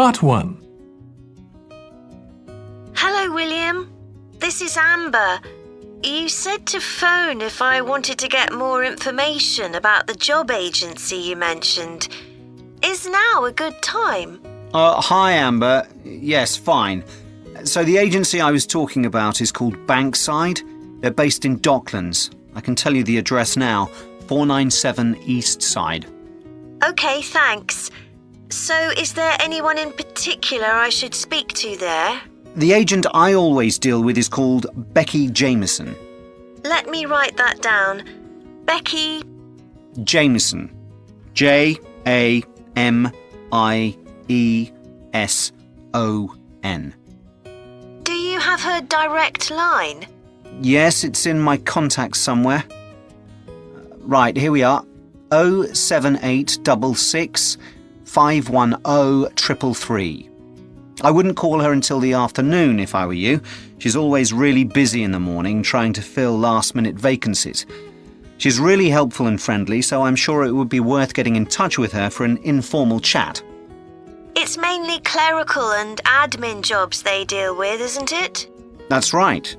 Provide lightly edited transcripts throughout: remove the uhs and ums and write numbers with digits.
Part 1. Hello, William. This is Amber. You said to phone if I wanted to get more information about the job agency you mentioned. Is now a good time? Hi, Amber. Yes, fine. So the agency I was talking about is called Bankside. They're based in Docklands. I can tell you the address now, 497 East Side. Okay, thanks. So is there anyone in particular I should speak to there? The agent I always deal with is called Becky Jameson. Let me write that down. Becky Jameson. Jameson. Do you have her direct line? Yes, it's in my contacts somewhere. Right, here we are. 07866 510 333. I wouldn't call her until the afternoon if I were you. She's always really busy in the morning trying to fill last-minute vacancies. She's really helpful and friendly, so I'm sure it would be worth getting in touch with her for an informal chat. It's mainly clerical and admin jobs they deal with, isn't it? That's right.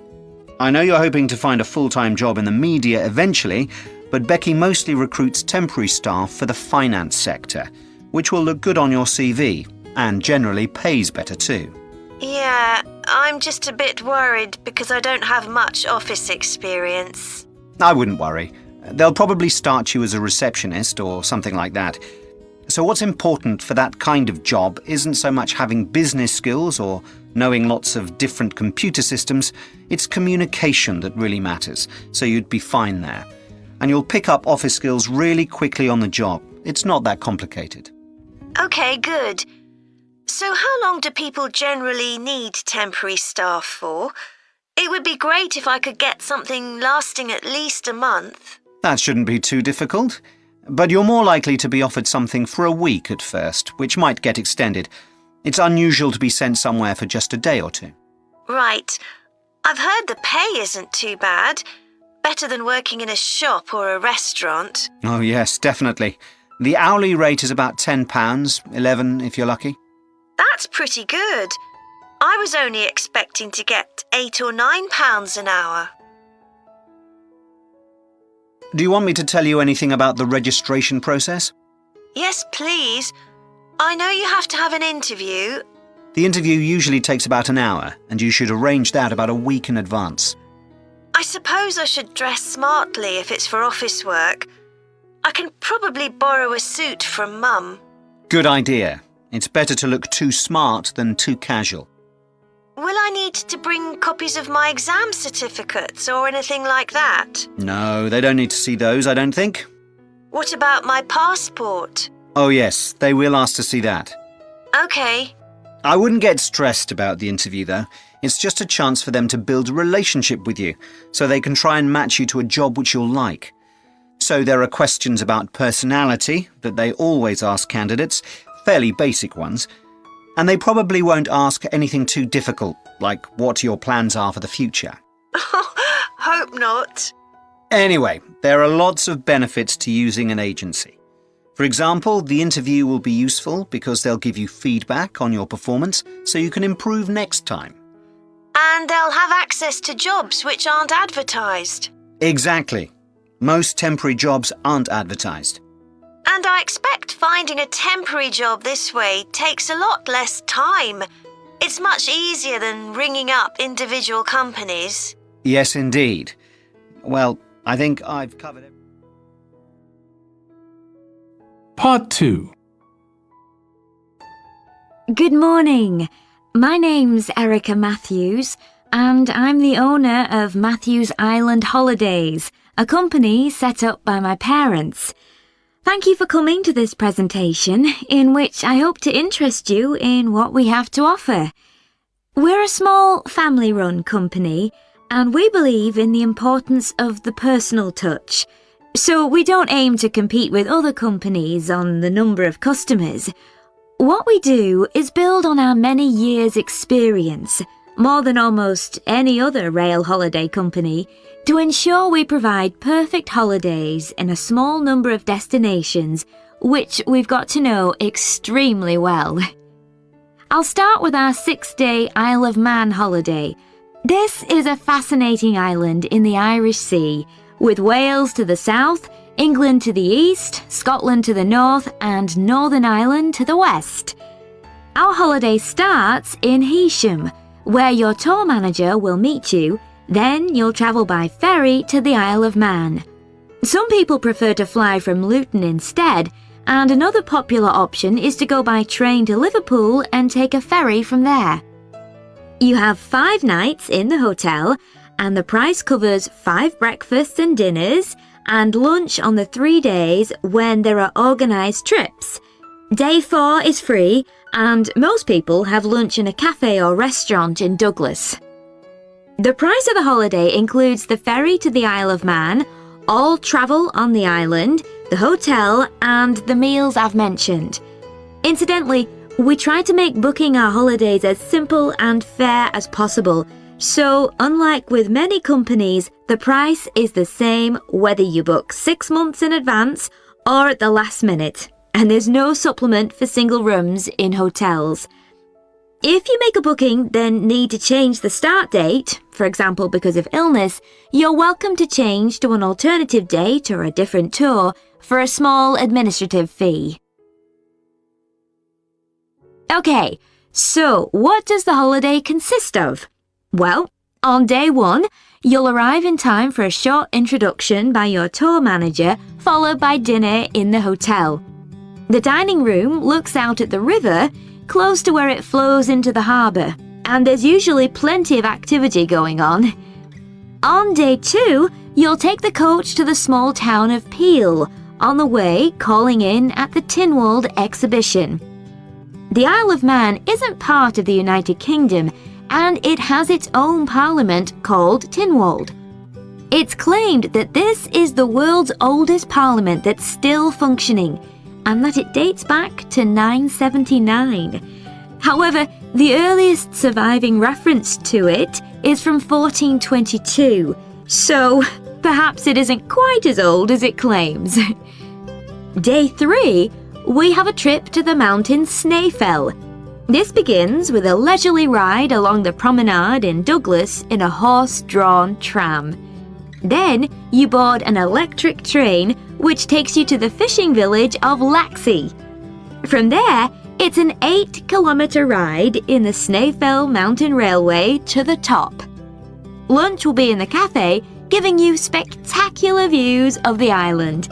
I know you're hoping to find a full-time job in the media eventually, but Becky mostly recruits temporary staff for the finance sector, which will look good on your CV and generally pays better too. Yeah, I'm just a bit worried because I don't have much office experience. I wouldn't worry. They'll probably start you as a receptionist or something like that. So what's important for that kind of job isn't so much having business skills or knowing lots of different computer systems, it's communication that really matters, so you'd be fine there. And you'll pick up office skills really quickly on the job. It's not that complicated. Okay, good. So how long do people generally need temporary staff for? It would be great if I could get something lasting at least a month. That shouldn't be too difficult. But you're more likely to be offered something for a week at first, which might get extended. It's unusual to be sent somewhere for just a day or two. Right. I've heard the pay isn't too bad. Better than working in a shop or a restaurant. Oh yes, definitely. The hourly rate is about £10, $11 if you're lucky. That's pretty good. I was only expecting to get £8 or £9 an hour. Do you want me to tell you anything about the registration process? Yes, please. I know you have to have an interview. The interview usually takes about an hour, and you should arrange that about a week in advance. I suppose I should dress smartly if it's for office work. I can probably borrow a suit from Mum. Good idea. It's better to look too smart than too casual. Will I need to bring copies of my exam certificates or anything like that? No, they don't need to see those, I don't think. What about my passport? Oh yes, they will ask to see that. Okay. I wouldn't get stressed about the interview though. It's just a chance for them to build a relationship with you, so they can try and match you to a job which you'll like. So there are questions about personality that they always ask candidates, fairly basic ones. And they probably won't ask anything too difficult, like what your plans are for the future. Hope not. Anyway, there are lots of benefits to using an agency. For example, the interview will be useful because they'll give you feedback on your performance so you can improve next time. And they'll have access to jobs which aren't advertised. Exactly. Most temporary jobs aren't advertised. And I expect finding a temporary job this way takes a lot less time. It's much easier than ringing up individual companies. Yes, indeed. Well, I think I've covered it. Part 2. Good morning. My name's Erica Matthews, and I'm the owner of Matthews Island Holidays, a company set up by my parents. Thank you for coming to this presentation, in which I hope to interest you in what we have to offer. We're a small family-run company, and we believe in the importance of the personal touch. So we don't aim to compete with other companies on the number of customers. What we do is build on our many years' experience, more than almost any other rail holiday company, to ensure we provide perfect holidays in a small number of destinations, which we've got to know extremely well. I'll start with our 6-day Isle of Man holiday. This is a fascinating island in the Irish Sea, with Wales to the south, England to the east, Scotland to the north, and Northern Ireland to the west. Our holiday starts in Heysham, where your tour manager will meet you. Then you'll travel by ferry to the Isle of Man. Some people prefer to fly from Luton instead, and another popular option is to go by train to Liverpool and take a ferry from there. You have 5 nights in the hotel, and the price covers 5 breakfasts and dinners and lunch on the 3 days when there are organised trips. Day 4 is free, and most people have lunch in a cafe or restaurant in Douglas. The price of the holiday includes the ferry to the Isle of Man, all travel on the island, the hotel, and the meals I've mentioned. Incidentally, we try to make booking our holidays as simple and fair as possible, so unlike with many companies, the price is the same whether you book 6 months in advance or at the last minute, and there's no supplement for single rooms in hotels. If you make a booking, then need to change the start date, for example because of illness, you're welcome to change to an alternative date or a different tour for a small administrative fee. Okay, so what does the holiday consist of? Well, on day 1, you'll arrive in time for a short introduction by your tour manager, followed by dinner in the hotel. The dining room looks out at the river, close to where it flows into the harbour, and there's usually plenty of activity going on. On day 2, you'll take the coach to the small town of Peel, on the way calling in at the Tynwald exhibition. The Isle of Man isn't part of the United Kingdom, and it has its own parliament called Tynwald. It's claimed that this is the world's oldest parliament that's still functioning, and that it dates back to 979. However, the earliest surviving reference to it is from 1422, so perhaps it isn't quite as old as it claims. Day 3, we have a trip to the mountain Snaefell. This begins with a leisurely ride along the promenade in Douglas in a horse-drawn tram. Then you board an electric train which takes you to the fishing village of Laxey. From there, it's an 8-kilometre ride in the Snaefell Mountain Railway to the top. Lunch will be in the cafe, giving you spectacular views of the island.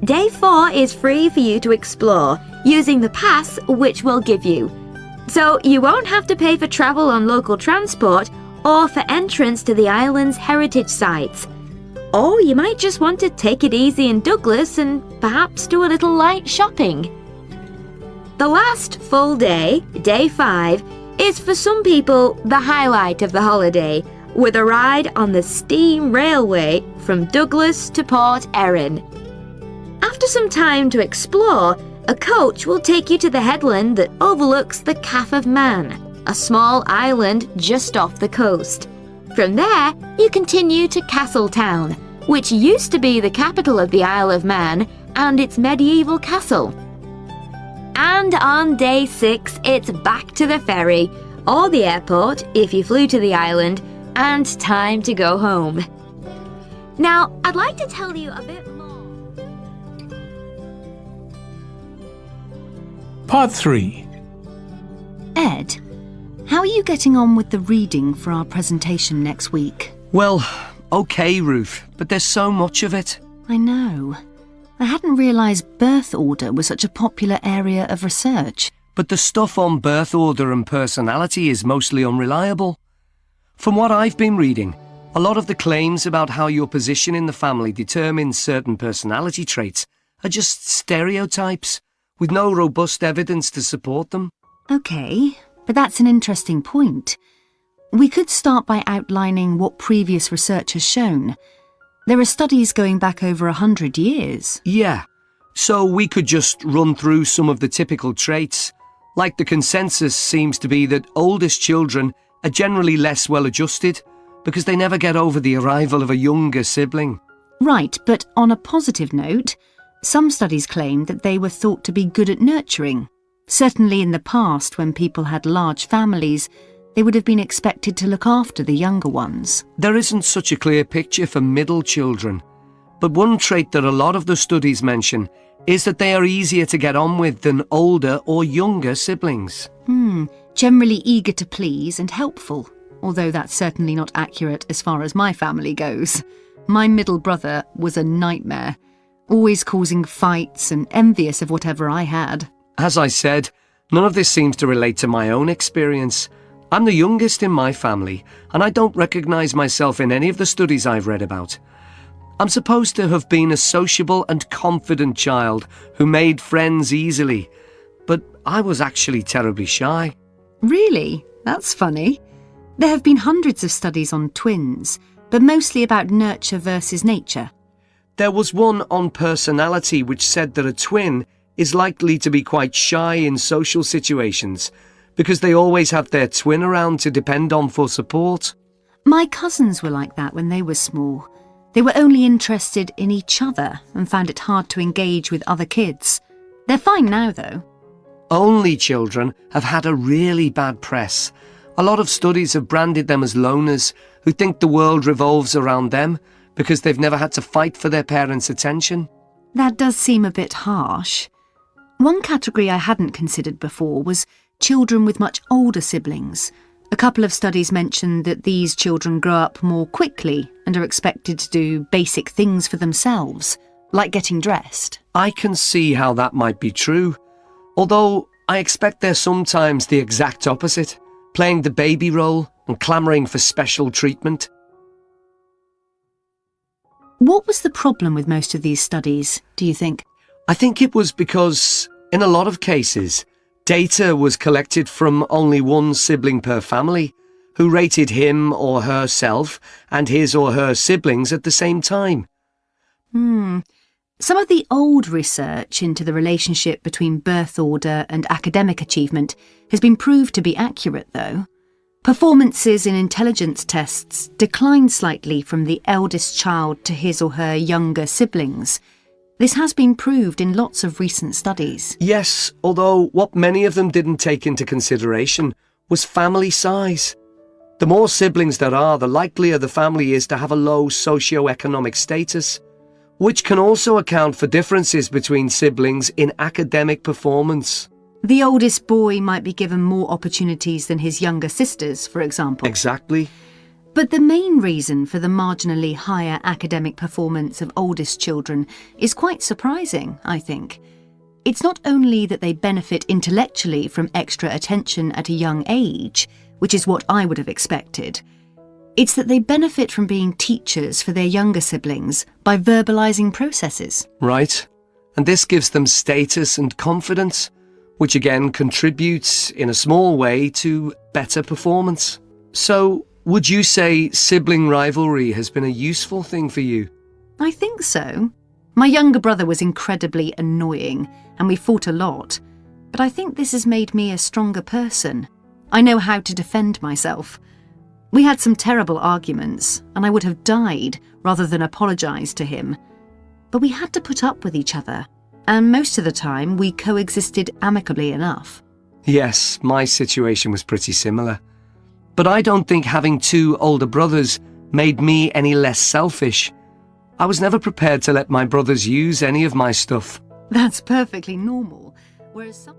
Day 4 is free for you to explore, using the pass which we'll give you. So you won't have to pay for travel on local transport or for entrance to the island's heritage sites. Or you might just want to take it easy in Douglas and perhaps do a little light shopping. The last full day, day 5, is for some people the highlight of the holiday, with a ride on the steam railway from Douglas to Port Erin. After some time to explore, a coach will take you to the headland that overlooks the Calf of Man, a small island just off the coast. From there, you continue to Castletown, which used to be the capital of the Isle of Man and its medieval castle. And on day 6, it's back to the ferry, or the airport if you flew to the island, and time to go home. Now, I'd like to tell you a bit more. Part 3. Ed, how are you getting on with the reading for our presentation next week? Well, okay, Ruth, but there's so much of it. I know. I hadn't realised birth order was such a popular area of research. But the stuff on birth order and personality is mostly unreliable. From what I've been reading, a lot of the claims about how your position in the family determines certain personality traits are just stereotypes, with no robust evidence to support them. Okay, but that's an interesting point. We could start by outlining what previous research has shown. There are studies going back over 100 years. Yeah, so we could just run through some of the typical traits. Like the consensus seems to be that oldest children are generally less well-adjusted because they never get over the arrival of a younger sibling. Right, but on a positive note, some studies claim that they were thought to be good at nurturing. Certainly in the past, when people had large families, they would have been expected to look after the younger ones. There isn't such a clear picture for middle children, but one trait that a lot of the studies mention is that they are easier to get on with than older or younger siblings. Generally eager to please and helpful, although that's certainly not accurate as far as my family goes. My middle brother was a nightmare, always causing fights and envious of whatever I had. As I said, none of this seems to relate to my own experience. I'm the youngest in my family, and I don't recognise myself in any of the studies I've read about. I'm supposed to have been a sociable and confident child who made friends easily, but I was actually terribly shy. Really? That's funny. There have been hundreds of studies on twins, but mostly about nurture versus nature. There was one on personality which said that a twin is likely to be quite shy in social situations because they always have their twin around to depend on for support. My cousins were like that when they were small. They were only interested in each other and found it hard to engage with other kids. They're fine now, though. Only children have had a really bad press. A lot of studies have branded them as loners who think the world revolves around them because they've never had to fight for their parents' attention. That does seem a bit harsh. One category I hadn't considered before was children with much older siblings. A couple of studies mentioned that these children grow up more quickly and are expected to do basic things for themselves, like getting dressed. I can see how that might be true, although I expect they're sometimes the exact opposite, playing the baby role and clamouring for special treatment. What was the problem with most of these studies, do you think? I think it was because, in a lot of cases, data was collected from only one sibling per family, who rated him or herself and his or her siblings at the same time. Some of the old research into the relationship between birth order and academic achievement has been proved to be accurate, though. Performances in intelligence tests declined slightly from the eldest child to his or her younger siblings. This has been proved in lots of recent studies. Yes, although what many of them didn't take into consideration was family size. The more siblings there are, the likelier the family is to have a low socio-economic status, which can also account for differences between siblings in academic performance. The oldest boy might be given more opportunities than his younger sisters, for example. Exactly. But the main reason for the marginally higher academic performance of oldest children is quite surprising, I think. It's not only that they benefit intellectually from extra attention at a young age, which is what I would have expected. It's that they benefit from being teachers for their younger siblings by verbalising processes. Right. And this gives them status and confidence, which again contributes in a small way to better performance. So, would you say sibling rivalry has been a useful thing for you? I think so. My younger brother was incredibly annoying, and we fought a lot. But I think this has made me a stronger person. I know how to defend myself. We had some terrible arguments, and I would have died rather than apologise to him. But we had to put up with each other, and most of the time we coexisted amicably enough. Yes, my situation was pretty similar. But I don't think having two older brothers made me any less selfish. I was never prepared to let my brothers use any of my stuff. That's perfectly normal. Whereas some...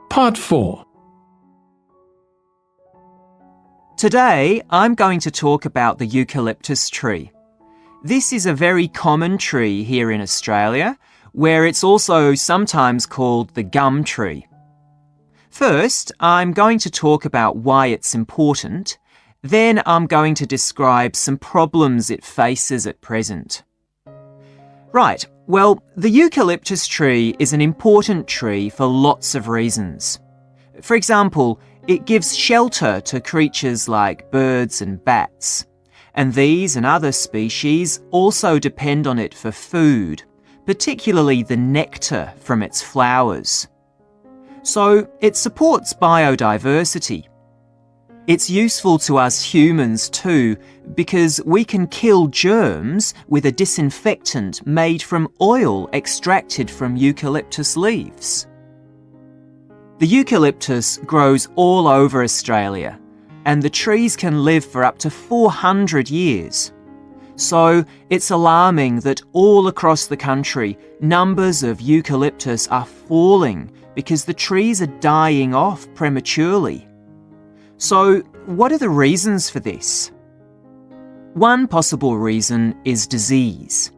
Part 4. Today, I'm going to talk about the eucalyptus tree. This is a very common tree here in Australia, where it's also sometimes called the gum tree. First, I'm going to talk about why it's important. Then I'm going to describe some problems it faces at present. Right, well, the eucalyptus tree is an important tree for lots of reasons. For example, it gives shelter to creatures like birds and bats. And these and other species also depend on it for food, particularly the nectar from its flowers. So it supports biodiversity. It's useful to us humans too, because we can kill germs with a disinfectant made from oil extracted from eucalyptus leaves. The eucalyptus grows all over Australia, and the trees can live for up to 400 years. So it's alarming that all across the country, numbers of eucalyptus are falling because the trees are dying off prematurely. So what are the reasons for this? One possible reason is disease.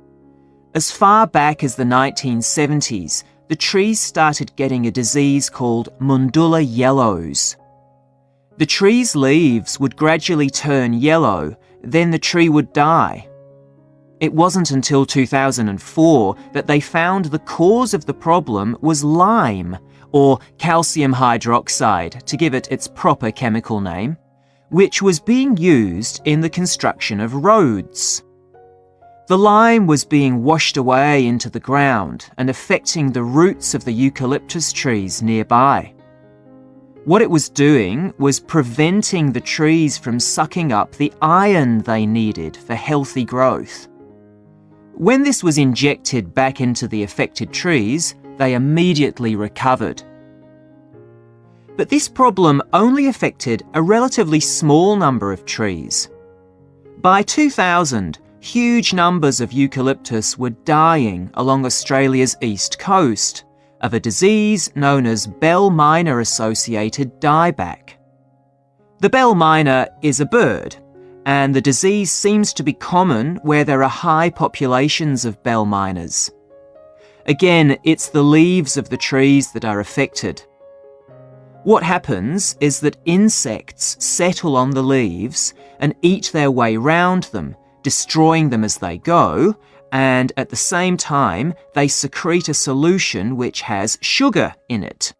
As far back as the 1970s, the trees started getting a disease called Mundula yellows. The tree's leaves would gradually turn yellow, then the tree would die. It wasn't until 2004 that they found the cause of the problem was lime, or calcium hydroxide, to give it its proper chemical name, which was being used in the construction of roads. The lime was being washed away into the ground and affecting the roots of the eucalyptus trees nearby. What it was doing was preventing the trees from sucking up the iron they needed for healthy growth. When this was injected back into the affected trees, they immediately recovered. But this problem only affected a relatively small number of trees. By 2000, huge numbers of eucalyptus were dying along Australia's east coast of a disease known as bell miner-associated dieback. The bell miner is a bird, and the disease seems to be common where there are high populations of bell miners. Again, it's the leaves of the trees that are affected. What happens is that insects settle on the leaves and eat their way round them, destroying them as they go, and at the same time they secrete a solution which has sugar in it.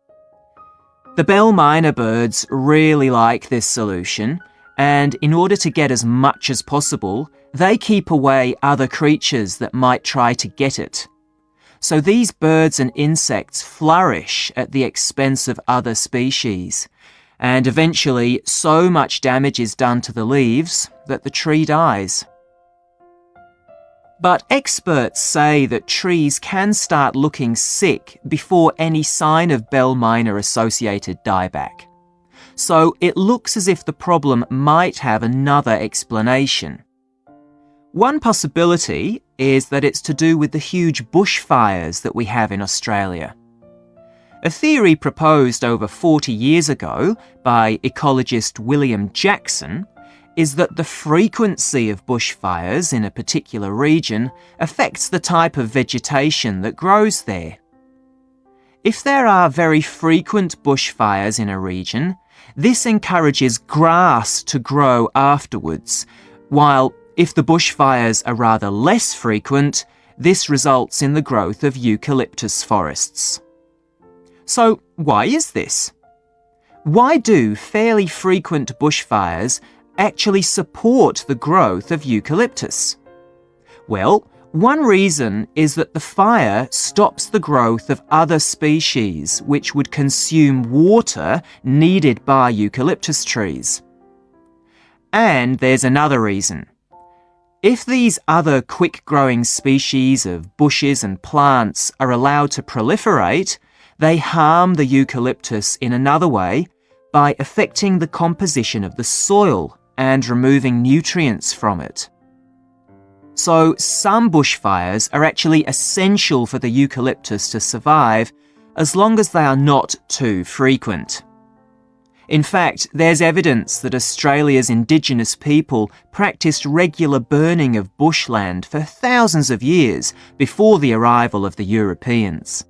The bell miner birds really like this solution, and in order to get as much as possible, they keep away other creatures that might try to get it. So these birds and insects flourish at the expense of other species, and eventually so much damage is done to the leaves that the tree dies. But experts say that trees can start looking sick before any sign of bell miner-associated dieback. So it looks as if the problem might have another explanation. One possibility is that it's to do with the huge bushfires that we have in Australia. A theory proposed over 40 years ago by ecologist William Jackson is that the frequency of bushfires in a particular region affects the type of vegetation that grows there. If there are very frequent bushfires in a region, this encourages grass to grow afterwards, while if the bushfires are rather less frequent, this results in the growth of eucalyptus forests. So why is this? Why do fairly frequent bushfires actually support the growth of eucalyptus? Well, one reason is that the fire stops the growth of other species which would consume water needed by eucalyptus trees. And there's another reason. If these other quick-growing species of bushes and plants are allowed to proliferate, they harm the eucalyptus in another way by affecting the composition of the soil and removing nutrients from it. So some bushfires are actually essential for the eucalyptus to survive as long as they are not too frequent. In fact, there's evidence that Australia's Indigenous people practiced regular burning of bushland for thousands of years before the arrival of the Europeans.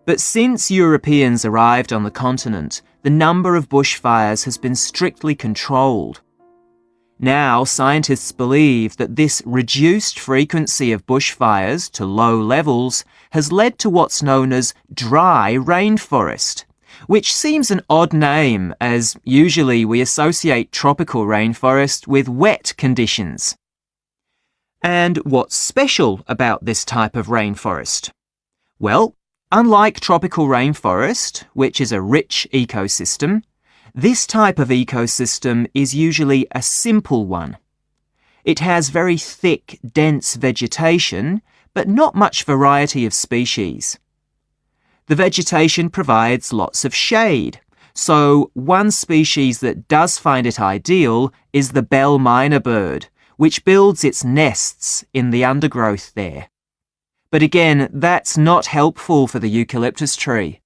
But since Europeans arrived on the continent, the number of bushfires has been strictly controlled. Now, scientists believe that this reduced frequency of bushfires to low levels has led to what's known as dry rainforest, which seems an odd name as usually we associate tropical rainforest with wet conditions. And what's special about this type of rainforest? Well, unlike tropical rainforest, which is a rich ecosystem, This type of ecosystem is usually a simple one. It has very thick, dense vegetation, but not much variety of species. The vegetation provides lots of shade, so one species that does find it ideal is the bell myna bird, which builds its nests in the undergrowth there. But again, that's not helpful for the eucalyptus tree.